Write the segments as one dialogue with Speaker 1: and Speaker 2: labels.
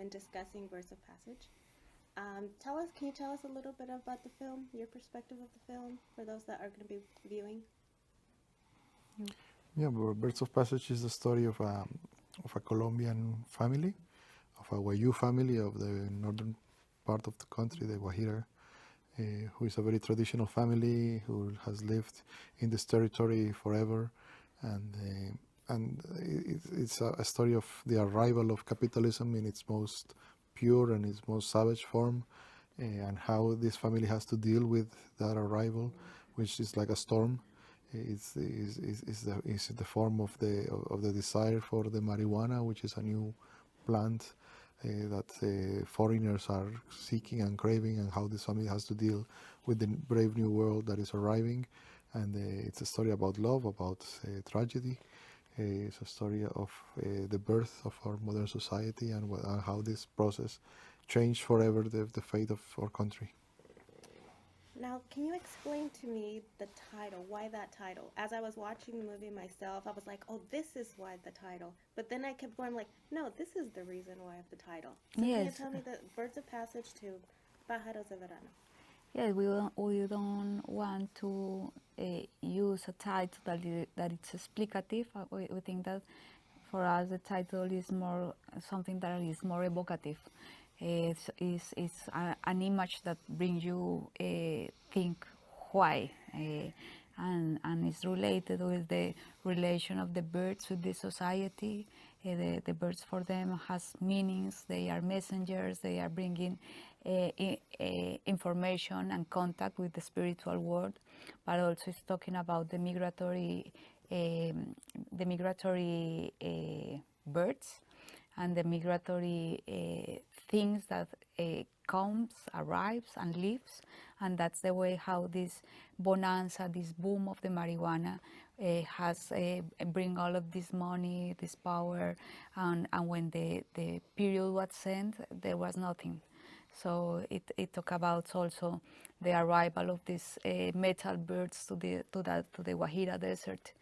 Speaker 1: when discussing Birds of Passage. Can you tell us a little bit about the film, your perspective of the film, for those that are going to be viewing?
Speaker 2: Yeah, Birds of Passage is the story of a Colombian family, of a Wayuu family of the northern part of the country, the Guajira, who is a very traditional family who has lived in this territory forever, and it's a story of the arrival of capitalism in its most pure and its most savage form, and how this family has to deal with that arrival, which is like a storm. Is the form of the desire for the marijuana, which is a new plant that foreigners are seeking and craving, and how this family has to deal with the brave new world that is arriving. And it's a story about love, about tragedy. It's a story of the birth of our modern society, and how this process changed forever the fate of our country.
Speaker 1: Now, can you explain to me the title? Why that title? As I was watching the movie myself, I was like, oh, this is why the title. But then I kept going like, no, this is the reason why of the title. So
Speaker 3: Yes.
Speaker 1: can you tell me the Birds of Passage to Pájaros de Verano?
Speaker 3: Yeah, we don't want to use a title that it's explicative. We think that for us the title is more something that is more evocative. It's an image that brings you think why, and it's related with the relation of the birds with the society. The birds for them has meanings. They are messengers. They are bringing information and contact with the spiritual world, but also it's talking about the migratory birds and the migratory things that comes, arrives, and leaves, and that's the way how this bonanza, this boom of the marijuana has bring all of this money, this power, and when the period was sent, there was nothing. So it talk about also the arrival of these metal birds to the Guajira desert,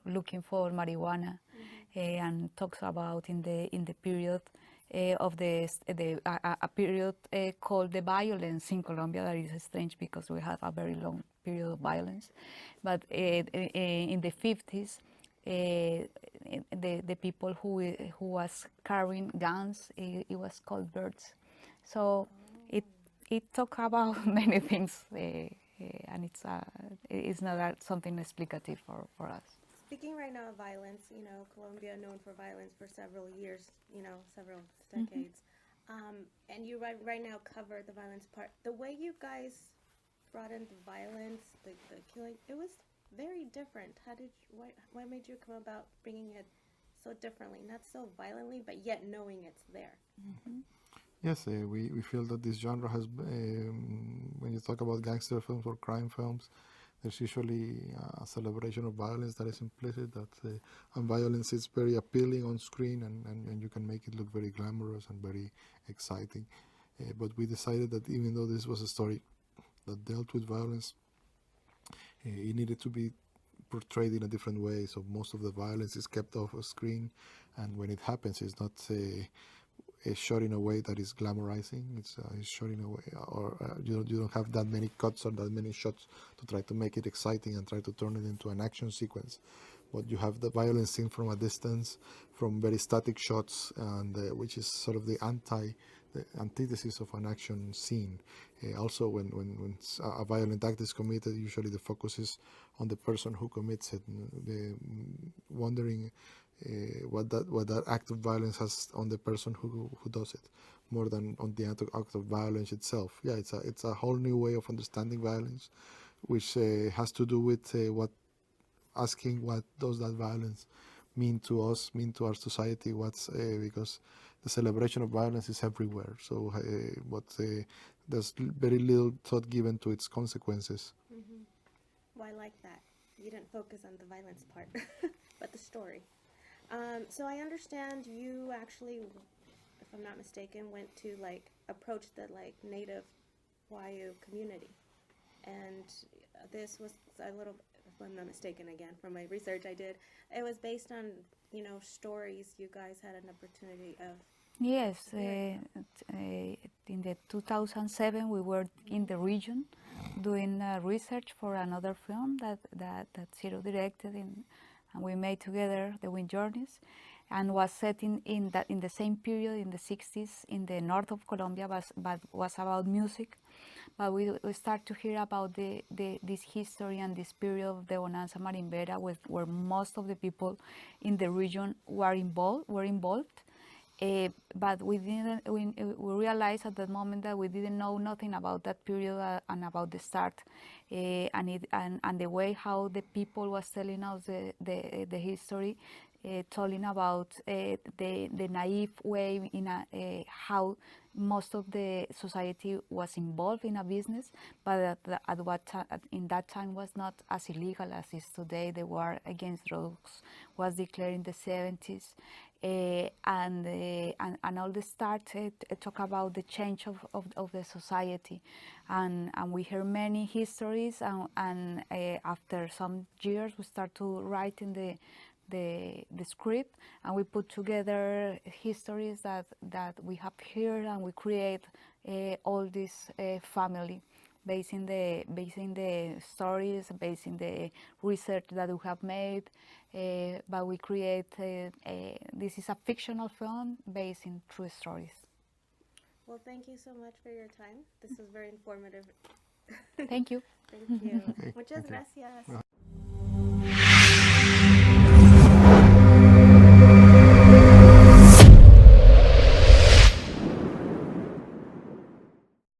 Speaker 3: looking for marijuana, and talks about in the period of a period called the violence in Colombia. That is strange because we have a very long period of violence, but in the 50s. The people who was carrying guns, it was called birds. So it talk about many things, and it's not something explicative for us.
Speaker 1: Speaking right now of violence, Colombia known for violence for several years, several decades. And you right now cover the violence part. The way you guys brought in the violence, the killing, it was very different. Why made you come about bringing it so differently, not so violently, but yet knowing it's there?
Speaker 3: Mm-hmm.
Speaker 2: Yes, we feel that this genre has, when you talk about gangster films or crime films, there's usually a celebration of violence that is implicit, and violence is very appealing on screen, and you can make it look very glamorous and very exciting. But we decided that even though this was a story that dealt with violence, it needed to be portrayed in a different way. So most of the violence is kept off of screen, and when it happens, it's not shot in a way that is glamorizing. It's shot in a way, or you don't have that many cuts or that many shots to try to make it exciting and try to turn it into an action sequence. But you have the violence seen from a distance, from very static shots, and which is sort of the antithesis of an action scene. Also, when a violent act is committed, usually the focus is on the person who commits it, wondering what that act of violence has on the person who does it, more than on the act of violence itself. Yeah, it's a whole new way of understanding violence, which has to do with asking what does that violence mean to us, mean to our society. Because the celebration of violence is everywhere. So, there's very little thought given to its consequences.
Speaker 1: Mm-hmm. Well, I like that. You didn't focus on the violence part, but the story. So I understand you actually, if I'm not mistaken, went to approach the native Wayuu community, and this was a little, if I'm not mistaken, again from my research I did, it was based on stories you guys had an opportunity of
Speaker 3: Yes, in the 2007 we were in the region doing research for another film that Ciro directed and we made together, The Wind Journeys, and was set in the same period in the 60s in the north of Colombia, but was about music. But we start to hear about this history and this period of the Bonanza Marimbera, where most of the people in the region were involved. But we didn't. We realized at that moment that we didn't know nothing about that period and about the start, and the way how the people was telling us the history, telling about the naive way in how most of the society was involved in a business, but in that time was not as illegal as is today. The war against drugs was declared in the 70s. And all the start talk about the change of the society, and we hear many histories, and after some years we start to write in the script, and we put together histories that we have here, and we create all this family based in the stories, based in the research that we have made. But we create, this is a fictional film based in true stories.
Speaker 1: Well, thank you so much for your time. This was very informative.
Speaker 3: Thank you.
Speaker 1: Thank you.
Speaker 2: Okay,
Speaker 1: Muchas
Speaker 2: thank you.
Speaker 1: gracias.